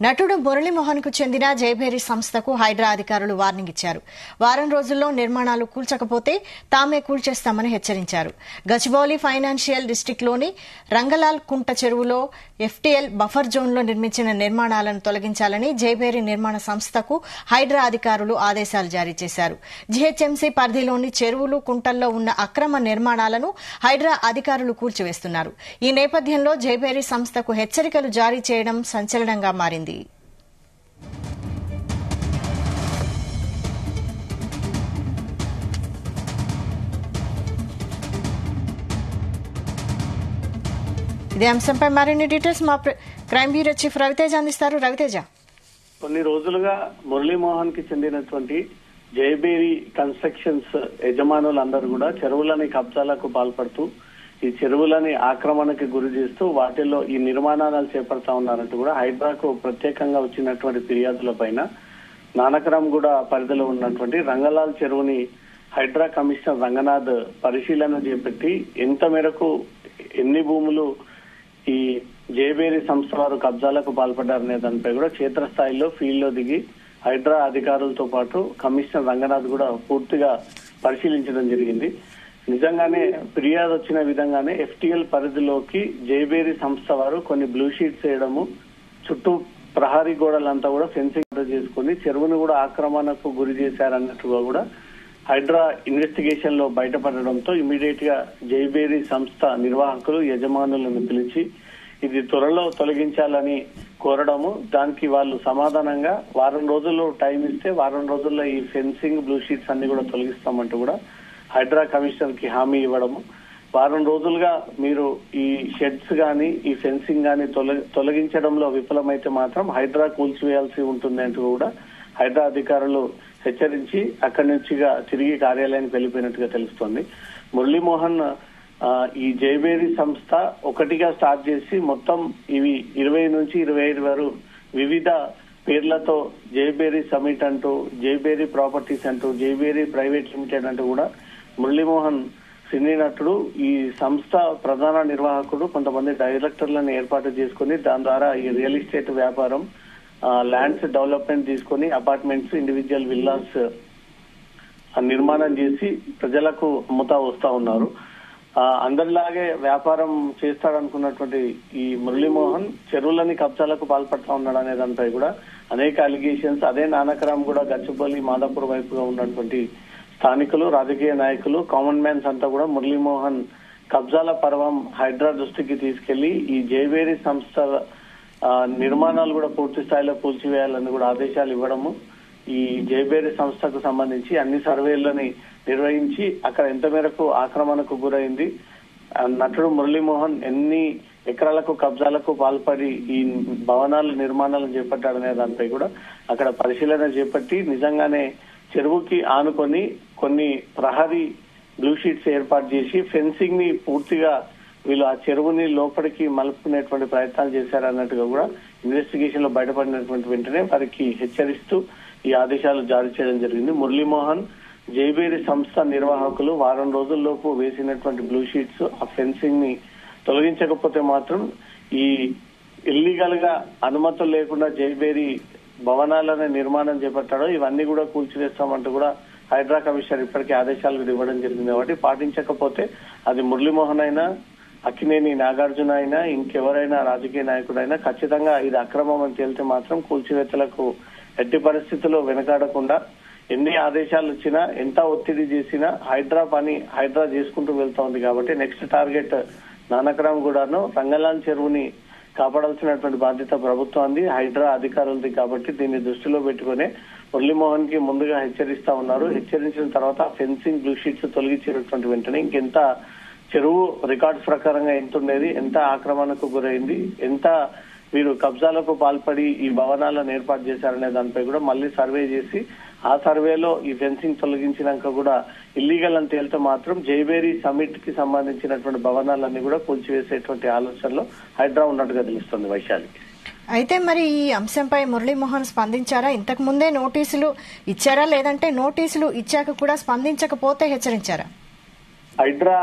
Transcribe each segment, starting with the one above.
నటుడు మురళీమోహన్ కు చెందిన జయభేరి సంస్థకు హైడ్రా అధికారులు వార్నింగ్ ఇచ్చారు. వారం రోజుల్లో నిర్మాణాలు కూల్చకపోతే తామే కూల్చేస్తామని హెచ్చరించారు. గచ్చిబౌలి ఫైనాన్షియల్ డిస్టిక్లోని రంగలాల్ కుంట చెరువులో ఎఫ్టీఎల్ బఫర్ జోన్లో నిర్మించిన నిర్మాణాలను తొలగించాలని జయభేరి నిర్మాణ సంస్థకు హైడ్రా అధికారులు ఆదేశాలు జారీ చేశారు. జీహెచ్ఎంసీ పరిధిలోని చెరువులు, కుంటల్లో ఉన్న అక్రమ నిర్మాణాలను హైడ్రా అధికారులు కూల్చివేస్తున్నారు. ఈ నేపథ్యంలో జయభేరి సంస్థకు హెచ్చరికలు జారీ చేయడం సంచలనంగా మారింది. ఇదే అంశంపై మరిన్ని డీటెయిల్స్ మా క్రైమ్ బ్యూరో చీఫ్ రవితేజ అందిస్తారు. రవితేజ, కొన్ని రోజులుగా మురళీమోహన్ కి చెందినటువంటి జయభేరి కన్స్ట్రక్షన్స్ యజమానులందరూ కూడా చెరువులని కబ్జాలకు పాల్పడుతూ ఈ చెరువులని ఆక్రమణకి గురి చేస్తూ వాటిల్లో ఈ నిర్మాణాలు చేపడతా ఉన్నారంటూ కూడా హైడ్రాకు ప్రత్యేకంగా వచ్చినటువంటి ఫిర్యాదుల పైన నానకరాంగూడ పరిధిలో ఉన్నటువంటి రంగలాల్ చెరువుని హైడ్రా కమిషనర్ రంగనాథ్ పరిశీలన చేపట్టి ఎంత మేరకు ఎన్ని భూములు ఈ జయభేరి సంస్థ వారు కబ్జాలకు పాల్పడ్డారనే దానిపై కూడా క్షేత్రస్థాయిలో ఫీల్డ్ లో దిగి హైడ్రా అధికారులతో పాటు కమిషనర్ రంగనాథ్ కూడా పూర్తిగా పరిశీలించడం జరిగింది. నిజంగానే ఫిర్యాదు వచ్చిన విధంగానే ఎఫ్టీఎల్ పరిధిలోకి జయభేరి సంస్థ వారు కొన్ని బ్లూ షీట్స్ వేయడము, చుట్టూ ప్రహరీ గోడలంతా కూడా ఫెన్సింగ్ చేసుకుని చెరువును కూడా ఆక్రమణకు గురి చేశారన్నట్టుగా కూడా హైడ్రా ఇన్వెస్టిగేషన్ లో బయటపడడంతో ఇమీడియట్ గా జయభేరి సంస్థ నిర్వాహకులు యజమానులను పిలిచి ఇది త్వరలో తొలగించాలని కోరడము, దానికి వాళ్ళు సమాధానంగా వారం రోజుల్లో టైం ఇస్తే వారం రోజుల్లో ఈ ఫెన్సింగ్ బ్లూ షీట్స్ అన్ని కూడా తొలగిస్తామంటూ కూడా హైడ్రా కమిషనర్ కి హామీ ఇవ్వడము, వారం రోజులుగా మీరు ఈ షెడ్స్ గాని ఈ ఫెన్సింగ్ గాని తొలగించడంలో విఫలమైతే మాత్రం హైడ్రా కూల్చివేయాల్సి ఉంటుంది అంటూ కూడా హైడ్రా అధికారులు హెచ్చరించి అక్కడి నుంచిగా తిరిగి కార్యాలయానికి వెళ్లిపోయినట్టుగా తెలుస్తోంది. మురళీమోహన్ ఈ జయభేరి సంస్థ ఒకటిగా స్టార్ట్ చేసి మొత్తం ఇవి 20 నుంచి 25 వరకు వివిధ పేర్లతో జయభేరి సమిట్ అంటూ, జయభేరి ప్రాపర్టీస్ అంటూ, జయభేరి ప్రైవేట్ లిమిటెడ్ అంటూ కూడా మురళీమోహన్ సినీ నటుడు ఈ సంస్థ ప్రధాన నిర్వాహకుడు కొంతమంది డైరెక్టర్లను ఏర్పాటు చేసుకుని దాని ద్వారా ఈ రియల్ ఎస్టేట్ వ్యాపారం, ల్యాండ్స్ డెవలప్మెంట్ తీసుకుని అపార్ట్మెంట్స్, ఇండివిజువల్ విల్లాస్ నిర్మాణం చేసి ప్రజలకు అమ్ముతా వస్తా ఉన్నారు. అందరిలాగే వ్యాపారం చేస్తాడనుకున్నటువంటి ఈ మురళీమోహన్ చెరువులని కబ్జాలకు పాల్పడతా ఉన్నాడు అనే దానిపై కూడా అనేక అలిగేషన్స్. అదే నానకరాం కూడా గచ్చిబౌలి, మాదాపూర్ వైపుగా ఉన్నటువంటి స్థానికులు, రాజకీయ నాయకులు, కామన్ మ్యాన్స్ అంతా కూడా మురళీమోహన్ కబ్జాల పర్వం హైడ్రా దృష్టికి తీసుకెళ్లి ఈ జయభేరి సంస్థ నిర్మాణాలు కూడా పూర్తి స్థాయిలో కూల్చివేయాలని కూడా ఆదేశాలు ఇవ్వడము, ఈ జయభేరి సంస్థకు సంబంధించి అన్ని సర్వేలని నిర్వహించి అక్కడ ఎంత మేరకు ఆక్రమణకు గురైంది, నటుడు మురళీమోహన్ ఎన్ని ఎకరాలకు కబ్జాలకు పాల్పడి ఈ భవనాల నిర్మాణాలను చేపట్టాడనే దానిపై కూడా అక్కడ పరిశీలన చేపట్టి నిజంగానే చెరువుకి ఆనుకొని కొన్ని ప్రహరీ బ్లూ షీట్స్ ఏర్పాటు చేసి ఫెన్సింగ్ ని పూర్తిగా వీళ్ళు ఆ చెరువుని లోపలికి మలుపుకునేటువంటి ప్రయత్నాలు చేశారన్నట్టుగా కూడా ఇన్వెస్టిగేషన్ లో బయటపడినటువంటి వెంటనే వారికి హెచ్చరిస్తూ ఈ ఆదేశాలు జారీ చేయడం జరిగింది. మురళీమోహన్ జయభేరి సంస్థ నిర్వాహకులు వారం రోజుల్లోపు వేసినటువంటి బ్లూ షీట్స్, ఆ ఫెన్సింగ్ ని తొలగించకపోతే మాత్రం ఈ ఇల్లీగల్ గా అనుమతులు లేకుండా జయభేరి భవనాలను నిర్మాణం చేపట్టాడో ఇవన్నీ కూడా కూల్చివేస్తామంటూ కూడా హైడ్రా కమిషనర్ ఇప్పటికే ఆదేశాలు ఇవ్వడం జరిగింది. కాబట్టి పాటించకపోతే అది మురళీమోహన్ అయినా, అక్కినేని నాగార్జున అయినా, ఇంకెవరైనా రాజకీయ నాయకుడైనా ఖచ్చితంగా ఇది అక్రమం అని తేలితే మాత్రం కూల్చివేతలకు ఎట్టి పరిస్థితుల్లో వెనకాడకుండా ఎన్ని ఆదేశాలు వచ్చినా, ఎంత ఒత్తిడి చేసినా హైడ్రా పని హైడ్రా చేసుకుంటూ వెళ్తా ఉంది. కాబట్టి నెక్స్ట్ టార్గెట్ నానకరాం కూడాను రంగలాల్ చెరువుని కాపాడాల్సినటువంటి బాధ్యత ప్రభుత్వాన్ని, హైడ్రా అధికారులది. కాబట్టి దీన్ని దృష్టిలో పెట్టుకునే మురళీమోహన్ కి ముందుగా హెచ్చరిస్తా ఉన్నారు. హెచ్చరించిన తర్వాత ఫెన్సింగ్ బ్లూ షీట్స్ తొలగించినటువంటి వెంటనే ఇంకెంత చెరువు రికార్డ్స్ ప్రకారంగా ఎంత ఉండేది, ఎంత ఆక్రమణకు గురైంది, ఎంత వీరు కబ్జాలకు పాల్పడి ఈ భవనాలను ఏర్పాటు చేశారనే దానిపై కూడా మళ్ళీ సర్వే చేసి ఆ సర్వేలో ఈ ఫెన్సింగ్ తొలగించినాక కూడా ఇల్లీగల్ అని తేలితే మాత్రం జయభేరి సమిట్ కి సంబంధించినటువంటి భవనాలన్నీ కూడా కూల్చివేసేటువంటి ఆలోచనలో హైడ్రా ఉన్నట్టుగా తెలుస్తుంది. వైశాలి, అయితే మరి ఈ అంశంపై మురళీమోహన్ స్పందించారా? ఇంతకు ముందే నోటీసులు ఇచ్చారా, లేదంటే నోటీసులు ఇచ్చాక కూడా స్పందించకపోతే హెచ్చరించారా? హైడ్రా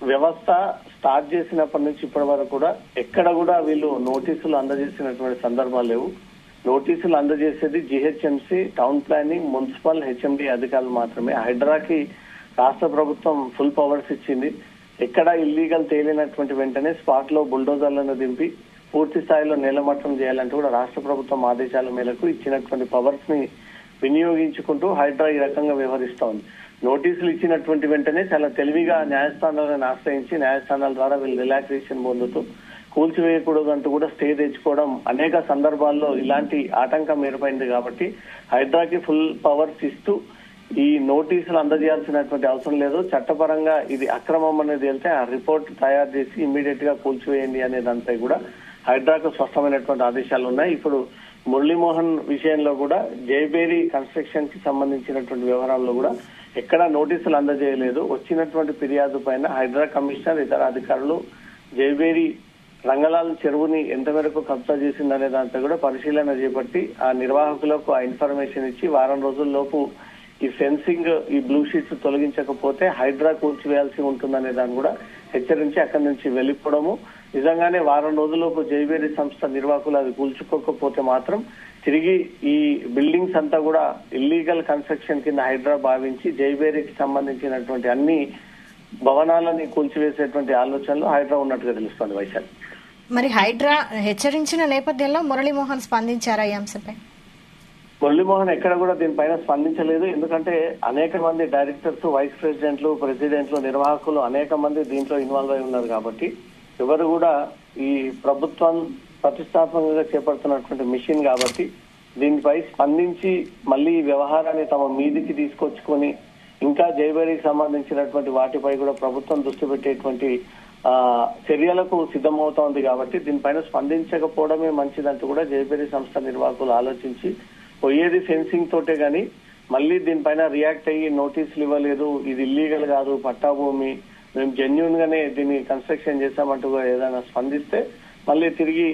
వ్యవస్థ స్టార్ట్ చేసినప్పటి నుంచి ఇప్పటి వరకు కూడా ఎక్కడ కూడా వీళ్ళు నోటీసులు అందజేసినటువంటి సందర్భాలు లేవు. నోటీసులు అందజేసేది GHMC, town planning, municipal, HMD అధికారులు మాత్రమే. హైడ్రాకి రాష్ట్ర ప్రభుత్వం ఫుల్ పవర్స్ ఇచ్చింది. ఎక్కడ ఇల్లీగల్ తేలినటువంటి వెంటనే స్పాట్ లో బుల్డోజర్లను దింపి పూర్తి స్థాయిలో నేలమట్టం చేయాలంటూ కూడా రాష్ట్ర ప్రభుత్వం ఆదేశాల మేరకు ఇచ్చినటువంటి పవర్స్ ని వినియోగించుకుంటూ హైడ్రా ఈ రకంగా వ్యవహరిస్తా ఉంది. నోటీసులు ఇచ్చినటువంటి వెంటనే చాలా తెలివిగా న్యాయస్థానాలను ఆశ్రయించి న్యాయస్థానాల ద్వారా వీళ్ళు రిలాక్సేషన్ పొందుతూ కూల్చివేయకూడదు అంటూ కూడా స్టే తెచ్చుకోవడం అనేక సందర్భాల్లో ఇలాంటి ఆటంకం ఏర్పడింది. కాబట్టి హైడ్రాకి ఫుల్ పవర్స్ ఇస్తూ ఈ నోటీసులు అందజేయాల్సినటువంటి అవసరం లేదు. చట్టపరంగా ఇది అక్రమం అనేది వెళ్తే ఆ రిపోర్ట్ తయారు చేసి ఇమ్మీడియట్ గా కూల్చివేయండి అనే దానిపై కూడా హైడ్రాకు స్పష్టమైనటువంటి ఆదేశాలు ఉన్నాయి. ఇప్పుడు మురళీమోహన్ విషయంలో కూడా జైబేరీ కన్స్ట్రక్షన్ కి సంబంధించినటువంటి వ్యవహారాల్లో కూడా ఎక్కడా నోటీసులు అందజేయలేదు. వచ్చినటువంటి ఫిర్యాదు పైన హైడ్రా కమిషనర్, ఇతర అధికారులు జైబేరీ రంగలాల్ చెరువుని ఎంత మేరకు కబ్జా చేసిందనే దానిపై కూడా పరిశీలన చేపట్టి ఆ నిర్వాహకులకు ఆ ఇన్ఫర్మేషన్ ఇచ్చి వారం రోజుల్లోపు ఈ ఫెన్సింగ్, ఈ బ్లూ షీట్స్ తొలగించకపోతే హైడ్రా కూల్చివేయాల్సి ఉంటుందనే దాన్ని కూడా హెచ్చరించి అక్కడి నుంచి వెళ్లిపోవడము. నిజంగానే వారం రోజుల్లోపు జైబేరీ సంస్థ నిర్వాహకులు అది కూల్చుకోకపోతే మాత్రం తిరిగి ఈ బిల్డింగ్స్ అంతా కూడా ఇల్లీగల్ కన్స్ట్రక్షన్ కింద హైడ్రా భావించి జైబేరీకి సంబంధించినటువంటి అన్ని భవనాలని కూల్చివేసేటువంటి ఆలోచనలు హైడ్రా ఉన్నట్టుగా తెలుస్తోంది. వైశాలి, మరి హైడ్రా హెచ్చరించిన నేపథ్యంలో మురళీమోహన్ స్పందించారా ఈ అంశంపై? మురళీమోహన్ ఎక్కడ కూడా దీనిపైన స్పందించలేదు. ఎందుకంటే అనేక మంది డైరెక్టర్స్, వైస్ ప్రెసిడెంట్లు, ప్రెసిడెంట్లు, నిర్వాహకులు అనేక మంది దీంట్లో ఇన్వాల్వ్ అయి ఉన్నారు. కాబట్టి ఎవరు కూడా ఈ ప్రభుత్వం ప్రతిష్టాత్మకంగా చేపడుతున్నటువంటి మిషన్ కాబట్టి దీనిపై స్పందించి మళ్ళీ ఈ వ్యవహారాన్ని తమ మీదికి తీసుకొచ్చుకొని ఇంకా జైబేరీకి సంబంధించినటువంటి వాటిపై కూడా ప్రభుత్వం దృష్టి పెట్టేటువంటి చర్యలకు సిద్ధమవుతోంది. కాబట్టి దీనిపైన స్పందించకపోవడమే మంచిదంటూ కూడా జైబేరీ సంస్థ నిర్వాహకులు ఆలోచించి పోయేది ఫెన్సింగ్ తోటే గాని మళ్ళీ దీనిపైన రియాక్ట్ అయ్యి నోటీసులు ఇవ్వలేదు, ఇది ఇల్లీగల్ కాదు, పట్టా భూమి, మేము జెన్యూన్ గానే దీన్ని కన్స్ట్రక్షన్ చేశామంటూ ఏదైనా స్పందిస్తే మళ్ళీ తిరిగి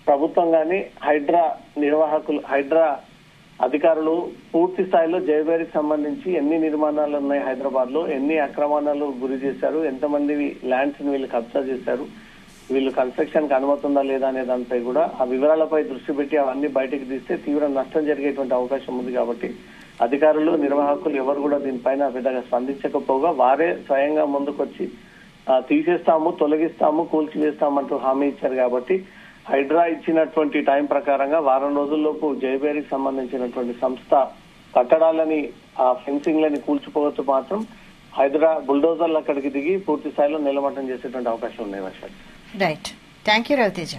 ప్రభుత్వం గాని హైడ్రా నిర్వాహకులు, హైడ్రా అధికారులు పూర్తి స్థాయిలో జైబేరీకి సంబంధించి ఎన్ని నిర్మాణాలు ఉన్నాయి హైదరాబాద్ లో, ఎన్ని అక్రమాలకు గురి చేశారు, ఎంతమంది ల్యాండ్స్ ని వీళ్ళు కబ్జా చేశారు, వీళ్ళు కన్స్ట్రక్షన్ కి అనుమతి ఉందా లేదా అనే దానిపై కూడా ఆ వివరాలపై దృష్టి పెట్టి అవన్నీ బయటకు తీస్తే తీవ్ర నష్టం జరిగేటువంటి అవకాశం ఉంది. కాబట్టి అధికారులు, నిర్వాహకులు ఎవరు కూడా దీనిపైన పెద్దగా స్పందించకపోగా వారే స్వయంగా ముందుకొచ్చి తీసేస్తాము, తొలగిస్తాము, కూల్చివేస్తామంటూ హామీ ఇచ్చారు. కాబట్టి హైడ్రా ఇచ్చినటువంటి టైం ప్రకారంగా వారం రోజుల్లోపు జైబేరీకి సంబంధించినటువంటి సంస్థ కట్టడాలని, ఆ ఫెన్సింగ్ లని కూల్చిపోవచ్చు మాత్రం హైడ్రా బుల్డోజర్లు అక్కడికి దిగి పూర్తి స్థాయిలో నిలమట్టం చేసేటువంటి అవకాశం ఉన్నాయి. Right, thank you Raviteja.